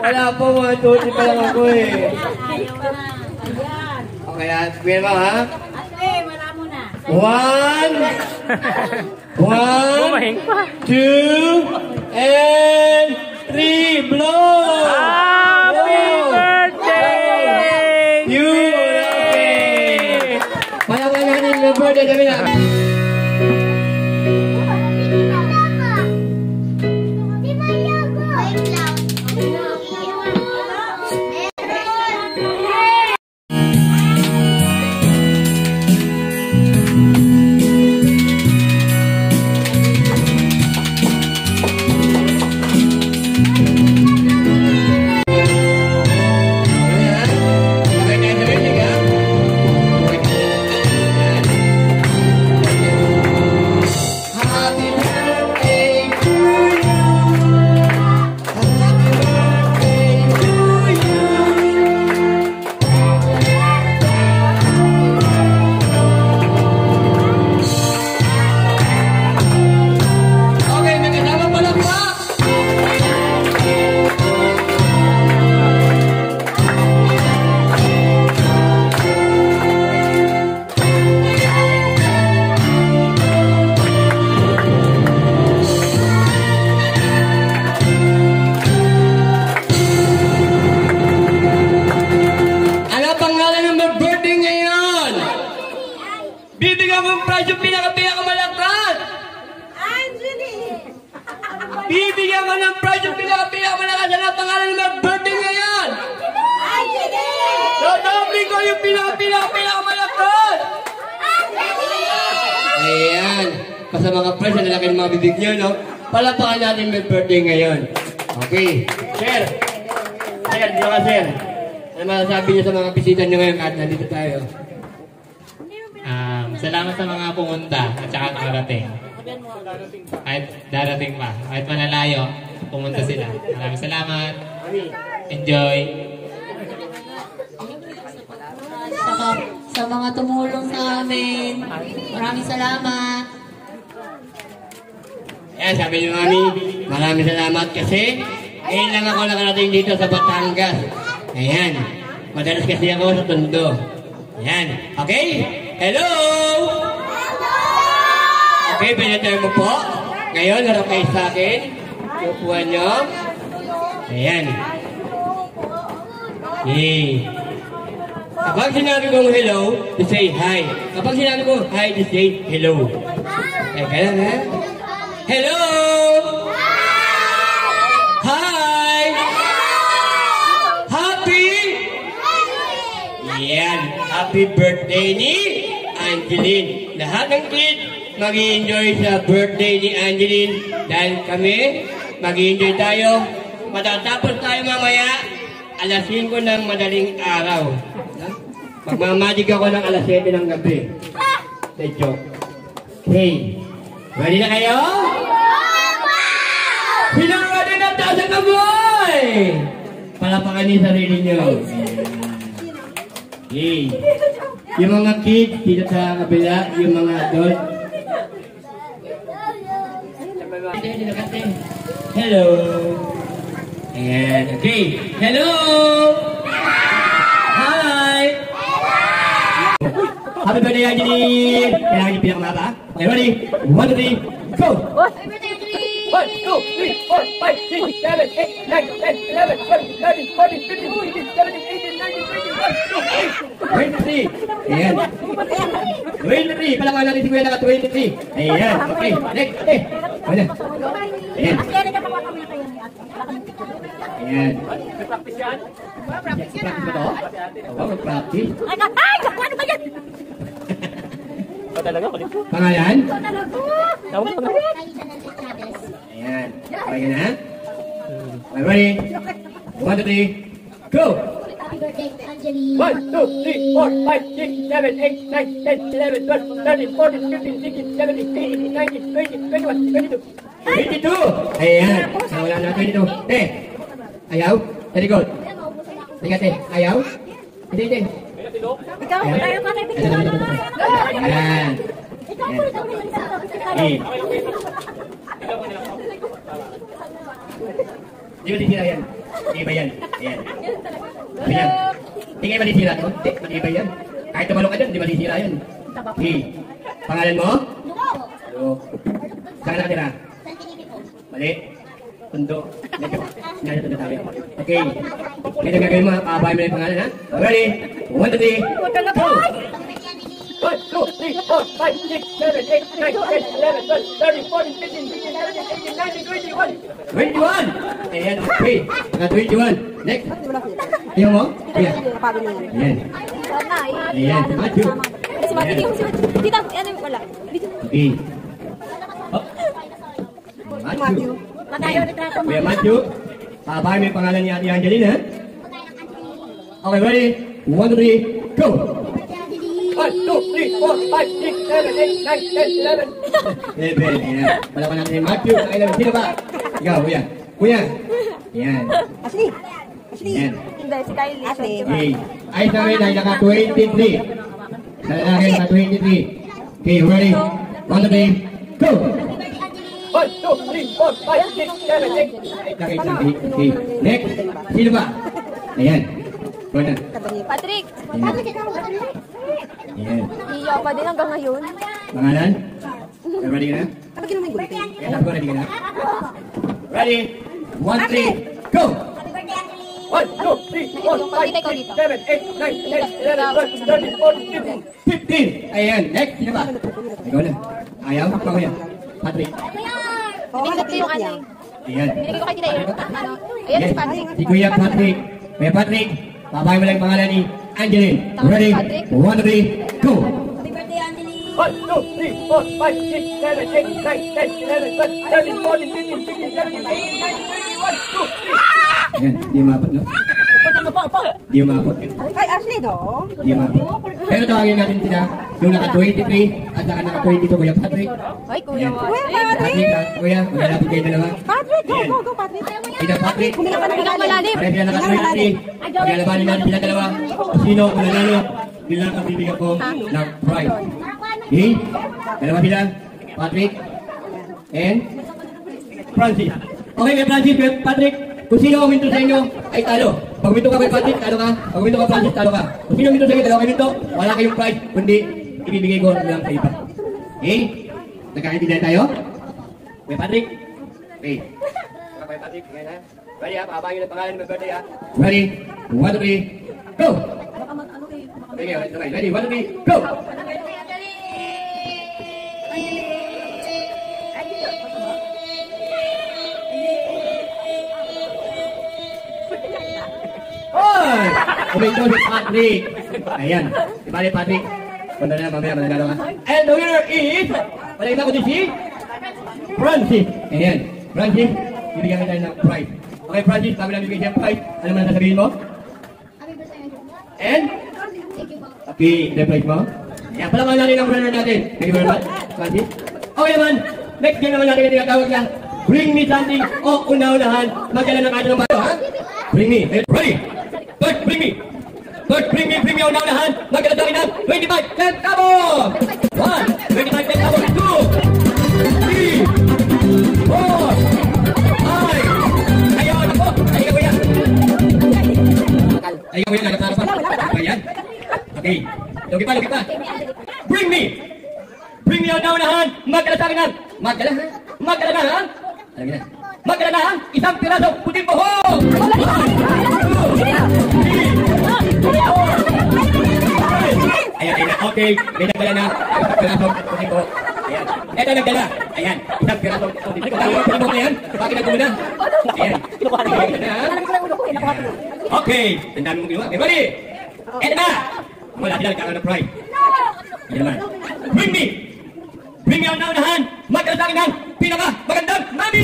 Wala po, 1, 2, 3 pa lang ako eh. Okay, kuya mo ha? Wala mo na. 1, 2, and 3, blow! Happy birthday! You! Okay! Palawan natin yung birthday kami na. Bibigyan mo ang prize yung pinaka-malakas! Angeline! Bibigyan mo ng prize yung pinaka-malakas! Ano ang pangalan ng mag-birthday ngayon? Angeline! Dodobling ko yung pinaka-malakas! Ayan. Basta mga prize, ang lalaki ng mga bibig nyo, no? Palapakan natin may birthday ngayon. Okay. Sir! Sir, dito ka, sir. Ano masasabi niyo sa mga bisita nyo ngayon at nandito tayo? Salamat sa mga pumunta at saka nakarating. Kahit darating pa. Kahit manalayo, pumunta sila. Maraming salamat. Enjoy. Sa mga tumulong sa amin. Maraming salamat. Ayan, sabi niyo mami, maraming salamat kasi ngayon lang ako nakarating dito sa Batangas. Ayan. Madalas kasi ako sa Tondo. Ayan. Okay? Hello! Okay, pinatay mo po. Ngayon, harap kayo sa akin. Upuan nyo. Ayan. Yay. Kapag sinabi kong hello, to say hi. Kapag sinabi kong hi, to say hello. Eh, kaya ha? Hello! Hi! Happy! Yan. Happy birthday ni Angeline. Lahat ng kids mag-i-enjoy sa birthday ni Angeline dahil kami mag-i-enjoy tayo. Matatapos tayo mamaya alas 5 ng madaling araw. Magmamadig ako ng alas 7 ng gabi. The joke. Okay. Ready na kayo? Sino ready na taas ang kamay? Palapakan niyo sarili niyo. Okay. Yung mga kids dito sa kabila, yung mga adult. Hello. Ayan. Okay. Hello. Hi. Happy birthday, Angeline. Kailangan niyo pinakamata. Okay, ready? 1, 2, 3, go. Happy birthday, Angeline! 1, 2, 3, 4, 5, 6, 7, 8, 9, 10, 11, 12, 13, 14, 15, 16, 17, 18, 19, 20, 21, 22, 23. Ayan. 23. Palaman natin si Kuya naka 23. Ayan. Okay. Next. Okay. Ayan. Ayan. Ayan. Practice yan? Practice ba ito? Oo, mag-practice. Ay, ano ba yan? Pangalan? Tawag ko. Ayan. Okay ka na? Okay, ready? 1, 2, 3, go! Happy birthday, Angeline. 1, 2, 3, 4, 5, 6, 7, 8, 9, 10, 11, 12, 13, 14, 15, 16, 17, 18, 19, 20, 21, 22. 22! Ayan. Wala na 22. Ayaw? Very good. Tingate. Ayaw? Hindi. Ikaw, tayo ka na picture na. Ayan. Ikaw. Di ba disira yan? Di ba yan? Ayan. Ayan. Di kayo manisira to? Di, matibay yan. Kahit tumalong ka dyan, di manisira yan. Okay. Pangalan mo? Hello. Saan ka nakatira? Mali. Tundo. Nandito na tayo. Okay. Ito gagawin mo, papabayan mo na yung pangalan, ha? Ready? 1, 2, 3. Go! 1, 2, 3, 4, 5, 6, 7, 8, 9, 10, 11, 12, 13, 14, 15, 16, 17, 18, 19, 20, 21! Ayan, okay. Mga 21. Next. Ayaw mo? Ayan. Ayan. Ayan, si Matthew. Tita, ano wala? Okay. Oh. Matthew. Kuya Matthew. Papabayan mo yung pangalan ni Ate Angeline, ha? Okay, ready? 1, 2, 3, go! 1, 2, 3, 4, 5, 6, 7, 8, 9, 10, 11. 11, ayan. Palawan natin yung Matthew. Sino ba? Ikaw, kuya. Kuya. Ayan. Ashley. Ayan. Hindi, si Kylie. Ashley. Okay. Ayos namin ay naka 23. Sa lalaki naka 23. Okay, ready? 1, 2, 3, go! 1, 2, 3, 4, 5, 6, 7, 8. Okay, next. Sino ba? Ayan. Go na. Patrick. Ayan. Iyo pa din hanggang ngayon. Pangalan? Ready ka na? Kaya sabi ko, ready ka na? Ready? 1, 3, go! 1, 2, 3, 4, 5, 6, 7, 8, 9, 10, 11, 12, 13, 14, 15. Ayan, next. Sino ba? Ikaw na. Ayaw? Pa kuya. Patrick. Binigay ko yung ano eh. Ayan. Binigay ko kay Tita Aaron. Ano? Ayan si Patrick. Si Kuya Patrick. Kuya Patrick, babae mo lang yung pangalan ni Angeline. Ready? 1, 2, 3, go! 1, 2, 3, 4, 5, 6, 7, 8, 9, 10, 11, 12, 13, 14, 15, 16, 17, 18, 19, 20, 21, 2, 3. Ayan, di umabot, no? Di umabot. Ay, Ashley do. Di umabot. Pero tawagin natin sila, yung naka 23 at saka naka 22, Kuya Patrick. Ay, Kuya Ayan. Patrick. Patrick, Kuya, maglalapit kayo dalawa. Patrick, Ayan. go, Patrick. Ito, Patrick. Bilang malalim. Pareho sila naka 23. Paglalabanin natin sila dalawa. Sino kung nanalo, sila ang bibigyan ko ng prize. Okay? Dalawa sila. Patrick and Francis. Okay, may Francis, may Patrick. Kung sino ang minto sa inyo, ay talo. Pag minto ka kay Patrick, talo ka. Pag minto ka Francis, talo ka. Kung sino ang minto sa inyo, dalawa kayo minto, wala kayong prize, kundi ibibigay ko lang sa iba. Okay? Nagkakaintindihan tayo? May Patrick? Okay. May Patrick, ngayon ha? Ready ha? Paabangin ang pangalan ng birthday ha? Ready? 1, 2, 3, go! Okay, ready? 1, 2, 3, go! Hoy! Umito si Patrick! Ayan. Di ba Patrick? Punta na mamaya, managalo ka. And the winner is... Palagita ko din si... Francis! Ayan. Francis, bibigyan kita ng prize. Okay, Francis, bago namin bibigyan ng prize, ano man sasabihin mo? And? Okay, the prize mo? Ayan, palaman natin ang runner natin. Thank you very much, Francis. Okay naman, next game naman natin yung tinatawag na Bring Me Something o una-unahan. Magdala ng ating bato, ha? Bring me. Ready? Third, bring me. Third, bring me una-unahan. Magdala tayo ng 25 centavos. 1, 25 centavos. 2, 3, 4, 5. Ayaw, ako. Ayaw ko yan. Ayaw ko yan, nagkatara pa. Ayan. Okay. Lugi pa. Bring me. Bring me una-unahan. Magdala tayo ng... Magdala na, ha? Alam niyo na. Magdala na, ha? Isang pirasong puting buhok! 1, 2, 3, 4, 5. Ayan. Okay. May nagdala na. Isang pirasong puting buhok. Ayan. Ito nagdala. Ayan. Isang pirasong puting buhok. Tama puting buhok na yan? Bakit nagdala na? Ayan. Okay. Ang dami mong ginawa. Okay, ready? Ito na! Wala sila nagkakaroon ng pride. Ayan naman. Bring me! Bring me ang naunahan! Magdala sa akin ng pinaka-magandang mami!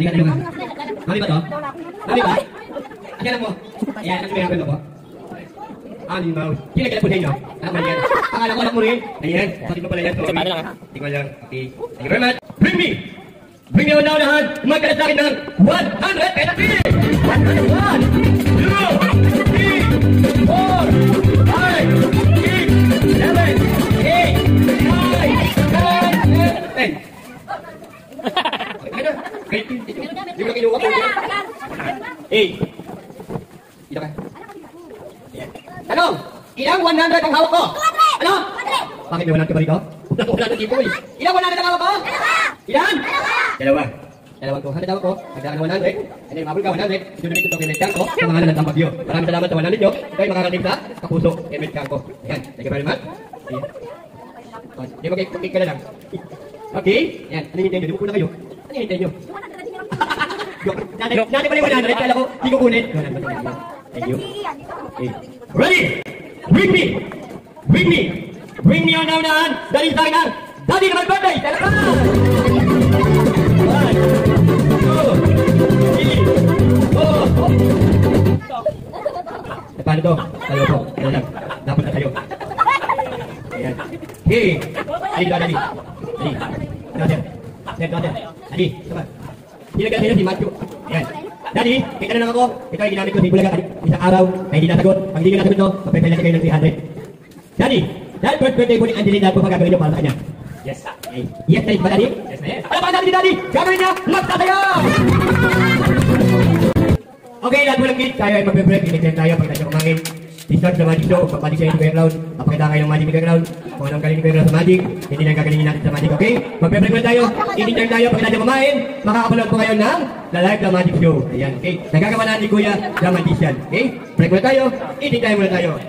Halika. Mami ba to? Mami ba? Ayan mo. Ayan, ang pinaka-magandang po. Animal. Kinagala po sa inyo. Akala ko alam mo rin. Ayan. Pati mo pala yan. Hindi ko lang. Okay. Thank you very much. Bring me! Bring me on lahat. Magkala sa akin ng 100 pesos. 1, 2, 3, 4, 8. Dito ka. Ayan. Tanong, ilang 100 ang hawak ko? Ano? Bakit may 100 ka ba rito? Wala na tipo eh. Ilang 100 ang hawak ko? Ilan? Dalawa. Dalawang 200 hawak ko. Magdaan ng 100. And then mabul ka 100. Idunumit ito kay Medcam ko. Sa mga nalang ng bagyo. Maraming salamat sa 100 nyo. Kayo makakarating sa kapuso kay Medcam ko. Ayan. Thank you very much. Ayan. Di ba mag-cake ka na lang? Okay? Ayan. Ano hinintay nyo? Di mo kuna kayo? Ano hinintay nyo? Dati pala yung 100. Kala ko, di ko kunin. Thank you. Okay. Ready? Bring me! Bring me! Bring me on down daan! Dali sa akin ang Daddy naman birthday! Talaga! 1, 2, 3, 4. Paano to? Tayo po. Ano lang? Dapat na tayo. Ayan. Hey! Ali, Daddy. Ali. Daddy. Daddy. Ali. Sama. Hilagyan sila si Matthew. Ayan. Daddy, kita na lang ako. Ito ay ginamit ko sa Bulaga. Isang araw, ay hindi nasagot. Pag hindi ka nasagot no, papaypay natin kayo ng 300. Daddy, dahil birthday po ni Angelina, dahil po magagawin niyo para sa kanya. Yes, okay. Yes, na ba, Daddy? Yes, na yes. Alam pa natin ni Daddy, gagawin niya, magtatayo! Okay, lahat mo lang kids, tayo ay magbe-break. Iligyan tayo pag tayo kumangin. Start sa Magic Show, pag Magic siya yung Kuya Cloud. Papakita kayo ng Magic ni Kuya Cloud. Kung anong galing ni Kuya Cloud sa Magic, hindi lang gagalingin natin sa Magic, okay? Magbe-break muna tayo, i-intern tayo pag tayo kumain. Makakapanood po kayo ng The Live The Magic Show. Ayan, okay? Nagagawa natin ni Kuya The Magician, okay? Break muna tayo, i-intern muna tayo.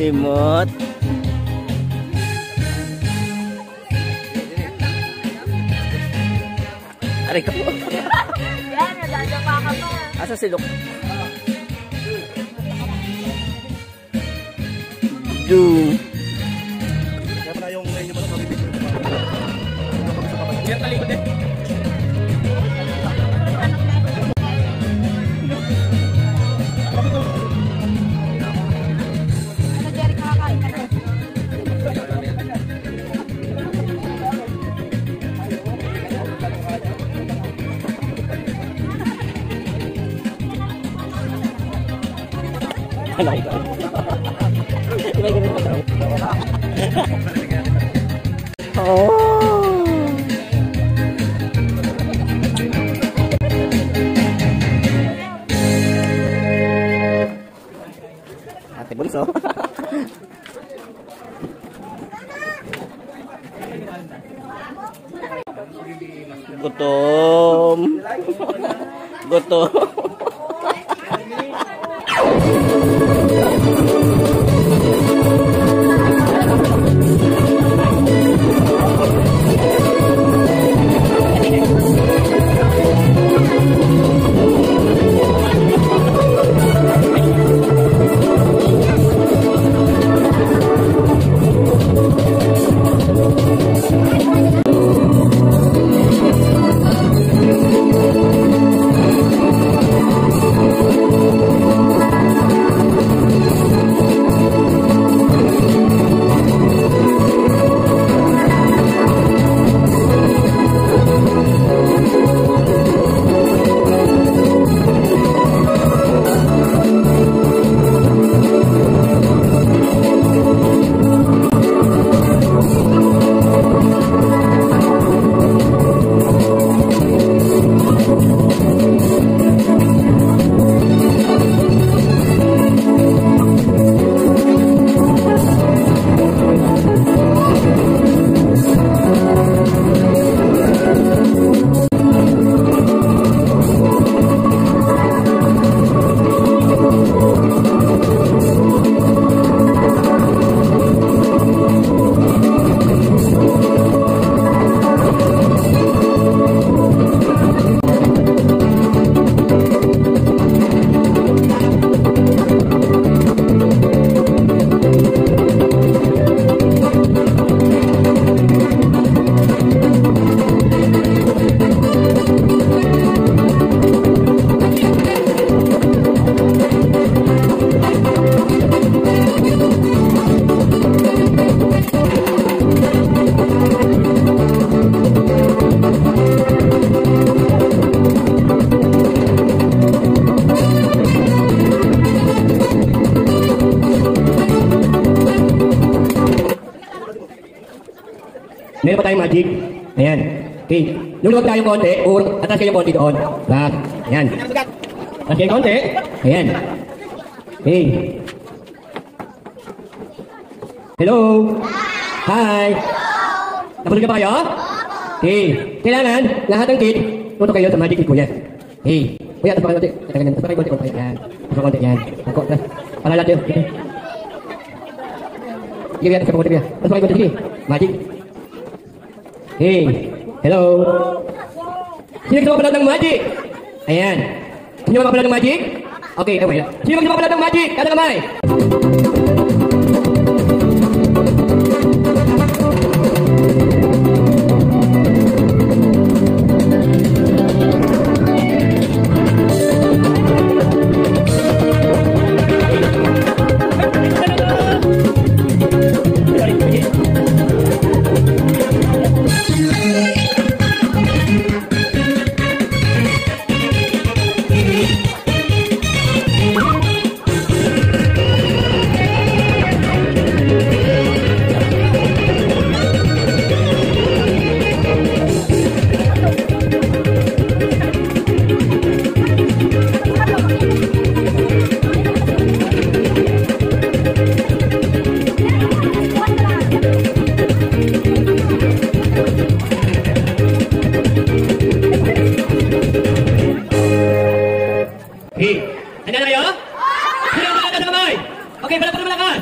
Simot. Aray ko. Yan, nadadapa ka pa. Asa si Luke? Doom. Kaya pala yung ngayon yung yan talikod eh. Ano, Jerry, kakakain ka na. Ate Bunso. Gutom. Gutom. Meron pa tayong magic. Ayan. Okay. Luluwag tayong konti. Atas kayong konti doon. Back. Ayan. Atas kayong konti. Ayan. Okay. Hello. Hi. Napulog ka ba kayo? Okay. Kailangan, lahat ng kid, tuto kayo sa magic kid kuya. Okay. Kuya, atas pa kayo konti. Atas pa kayo konti. Ayan. Atas pa konti. Ayan. Para lahat yun. Sige, atas pa konti kuya. Atas pa kayo konti. Sige. Magic. Hey, hello. Sino gusto mapanood ng magic? Ayan. Sino mapanood ng magic? Okay, okay. Sino gusto mapanood ng magic? Kada kamay. Handa na kayo? Sino ang malakas na kamay? Okay, palakpakan malakas.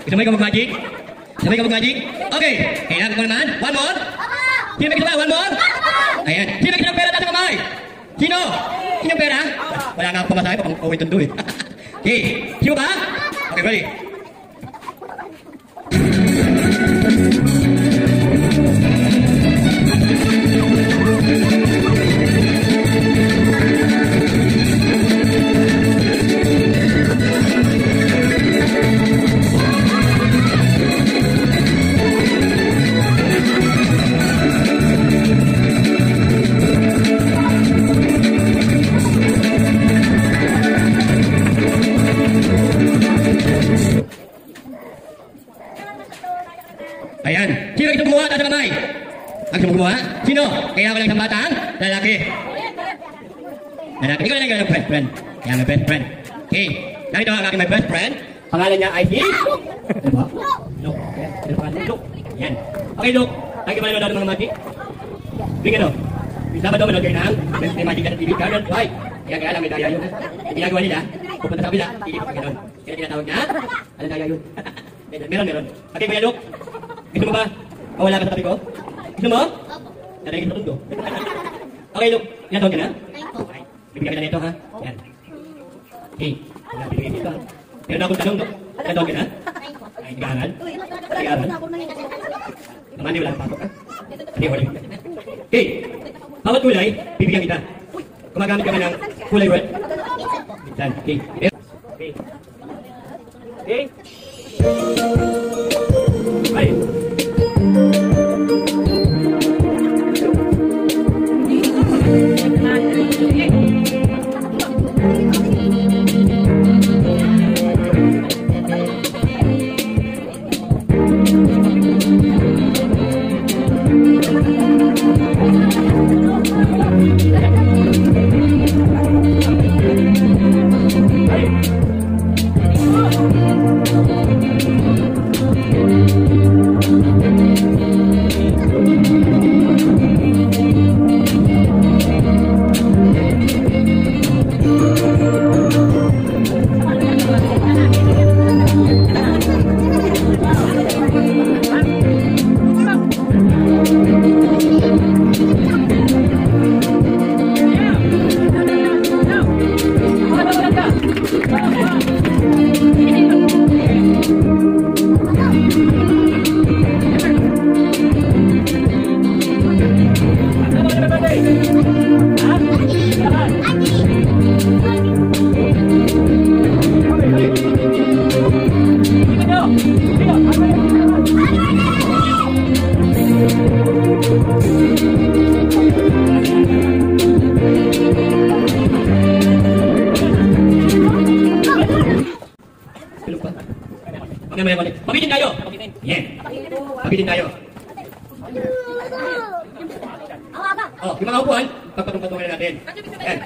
Isabay ka mag-magic? Isabay ka mag-magic? Okay. Kailangan ko naman. One more. Sino may one more? Ayan. Sino may pera taas ang kamay? Sino? Sino yung pera? Wala nga akong pamasahe pa pang uwi tundo eh. Okay. Sino ba? Okay, ready. Ayan. Sino ito gumawa? Taas ang kamay. Ang gumawa? Sino? Kaya ko lang isang batang lalaki. Lalaki. Ikaw na lang yung best friend. Kaya may best friend. Okay. Nakita ko ang aking my best friend. Pangalan niya ay si... Diba? Luke. Luke. Yan. Okay, Luke. Ay, kaya manood ng mga magic? Bigyan o. Dapat daw manood kayo ng may magic na TV. Ay. Kaya lang may daya yun. Yung ginagawa nila, pupunta sa kabila, hindi pa gano'n. Kaya tinatawag na, ano daya yun? Meron. Okay, Kuya Luke. Gusto mo ba? Mawala ka sa tabi ko? Gusto mo? Narinig sa tundo. Okay, Luke. Ilan taon ka na? Okay. Bibigyan kita nito, ha? Yan. Okay. Wala, bibigyan dito, ha? Meron akong tanong, Luke. Ilan taon ka na? Ay, nag-aaral? Nag-aaral? Naman, di wala kang pasok, ha? Hindi, wala. Okay. Bawat kulay, bibigyan kita. Gumagamit ka ba ng kulay wet? Minsan. Okay. Okay. Okay. Ay. Pabitin tayo! Yeah. Pabitin tayo. Oh, yung mga upuan, pagpatong-patong na natin. Yan.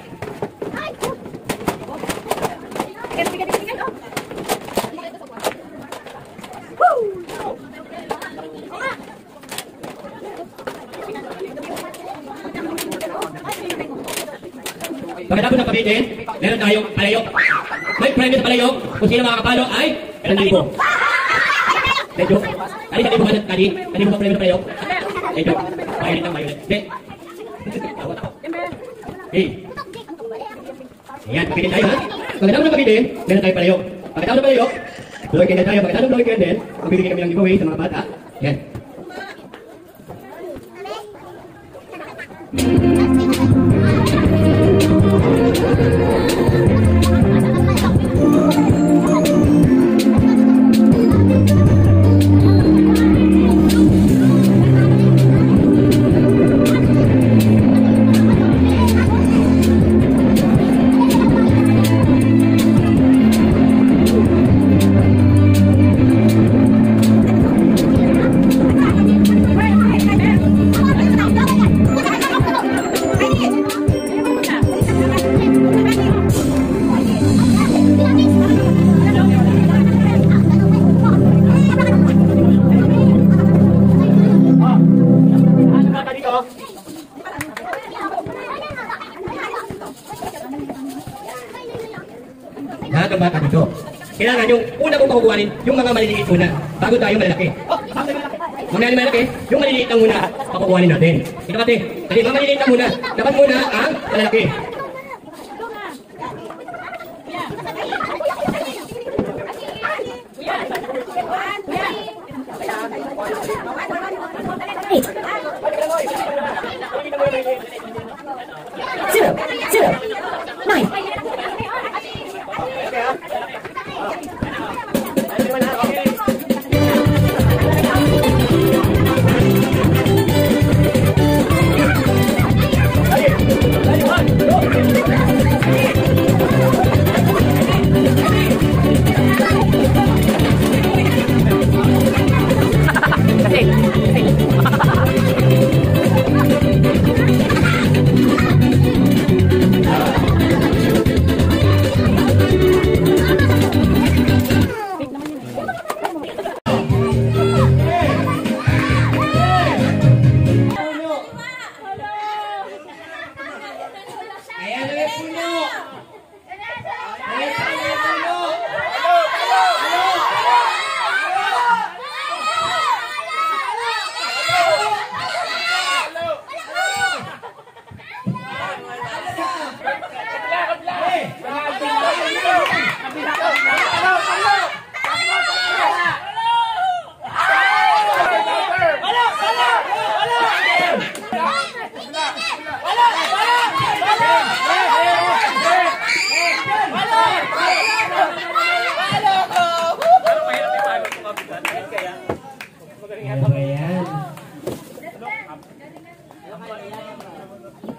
Pagkatapos ng pabitin, meron tayong palayok. May premium sa palayok, kung sino makakapalo ay 1,000. Medyo, kali mo ba kali? Kali mo ba premium sa palayok? Medyo, pahilit ng violet. Hindi. Tawat ako. Hey. Ayan, pabitin tayo ha. Pagkatapos ng pabitin, meron tayong palayok. Pagkatapos ng palayok, blowing candle tayo. Pagkatapos ng blowing candle, magbibigay kami ng giveaway sa mga bata. Ayan. kailangan yung una kong pakukuhanin, yung mga maliliit muna, bago tayo malalaki. Mga malaki, yung maliliit lang muna, pakukuhanin natin. Ito kate, kasi mga maliliit lang muna, dapat muna ang malalaki.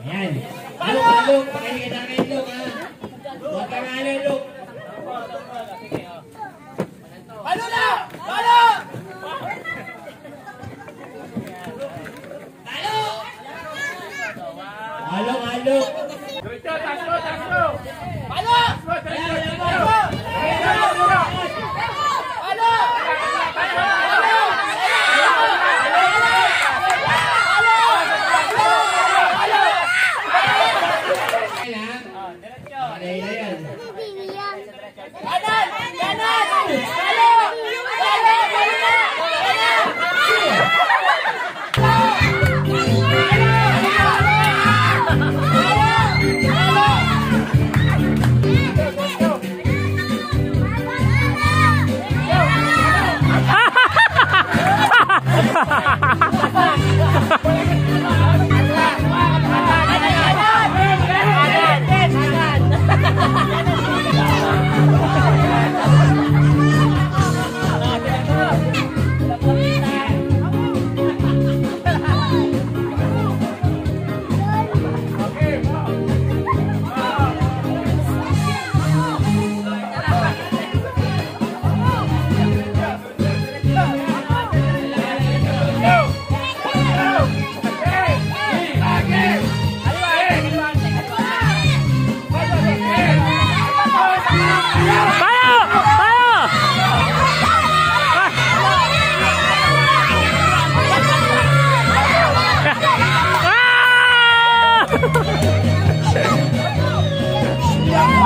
Ayan. Look, pakinggan namin, look, ha? Huwag ka nga na, look. Palo na! Palo! Palo! Palo, palo! Palo! Palo!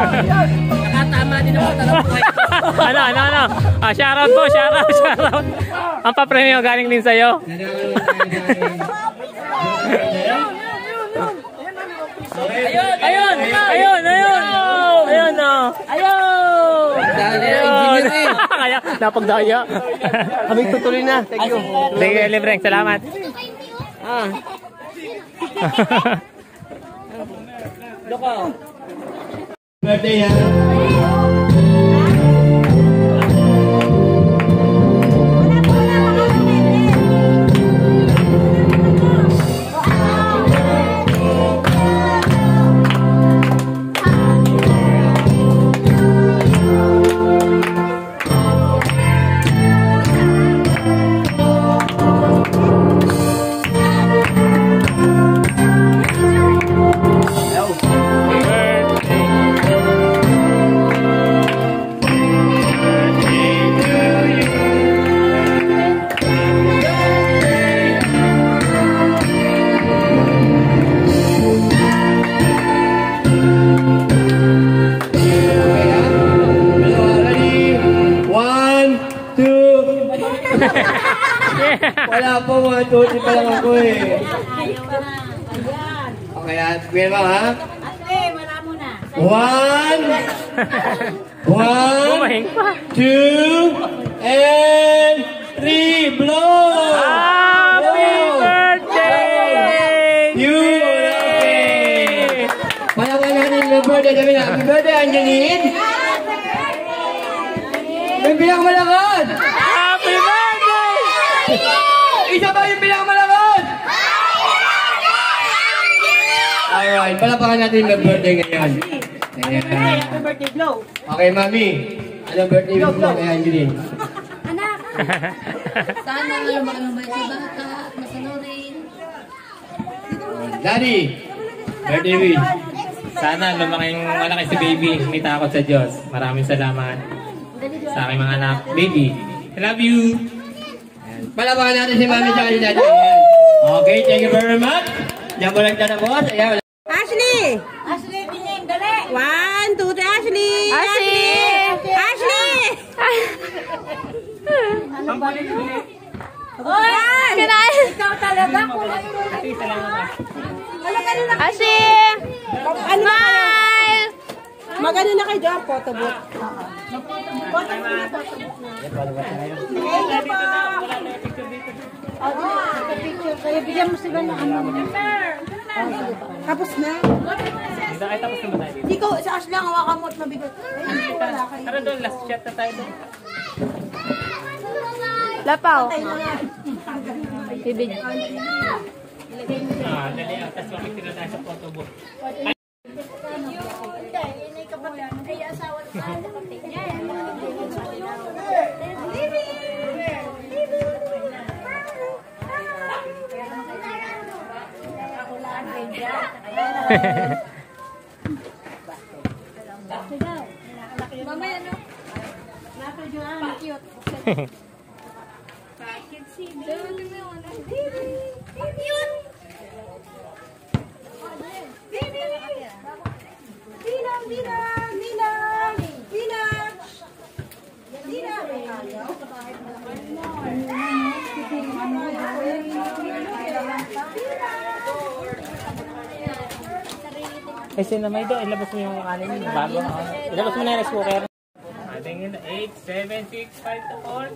Nakatama din ako ano? Shoutout po, shoutout. Ang papremyo galing din sa'yo. Ayun na. Kaya, napagdaya. Kami tutuloy na. Thank you. Sige, libreng, salamat. Birthday, ha? 2. Wala po, 1, 2, 3 pa lang ako eh. Okay, at kuya mo ha? One, Bumahing pa. 2, and 3. Blow! Happy birthday! You! Okay! Palawan natin yung birthday. Sabi na, happy birthday, Angeline! Yung pinakamalakas! Happy birthday! Isa ba yung pinakamalakas? Alright, palapakan natin yung birthday ngayon. Ayan. Happy birthday, Blow. Okay, Mami. Ano birthday mo kay Angeline? Sana lumaki si bata at masanurin. Daddy, birthday wish. Sana lumaking malaki si baby. May takot sa Diyos. Maraming salamat sa aking mga anak. Baby, I love you. Palapakan natin si Mami at si Daddy. Ayan. Okay, thank you very much. Diyan mo lang dyan boss. Ayan. Ashley! Ashley, pinyeng, dali! 1, 2, 3, Ashley! Ashley! Ashley! Oy! Ikaw talaga, kulay mo. Ashley! Smile! Magano na kayo dyan, photo booth. Photo booth. Picture kayo, bigyan mo sila ng ano. Tapos na? Ay, tapos na ba tayo? Hindi ko, sa Ashley lang hawakan mo at mabigat. Tara doon, last shot na tayo doon. Lapaw. Dali, tapos makikita tayo sa photo booth. Mamaya no? Napadyuan, cute. Ay, sinamay doon. Ilabas mo yung kanin yung bago. Ilabas mo na yung rice cooker. Tingin na 8, 7, 6, 5, 4.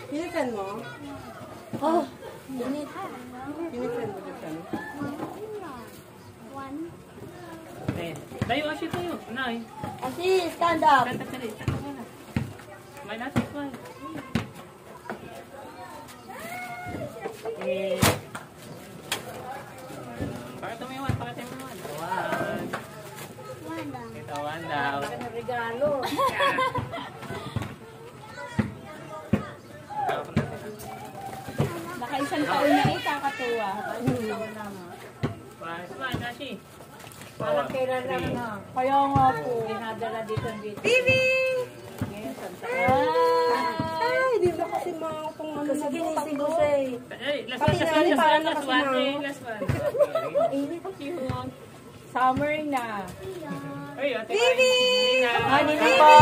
Pinisan mo? Oh, pinisan mo dyan. Tayo, Ashi, tayo. Nay. Asi, stand up. May natin, smile. Pakita mo yung one, pakita mo yung one. One. Ito, one daw. Regalo. Nakaisang taon na kakatuwa. Smile, Ashi. Parang kailan lang na. Kaya nga po. Pinadala dito. Bibi! Ay, di ba kasi mga itong ano na ginising ko siya eh. Last Pati one, nani, parang last one. nakasimango. Last one. Cute. Summer na. Ay, ate. Bibi! Ah, Nini po!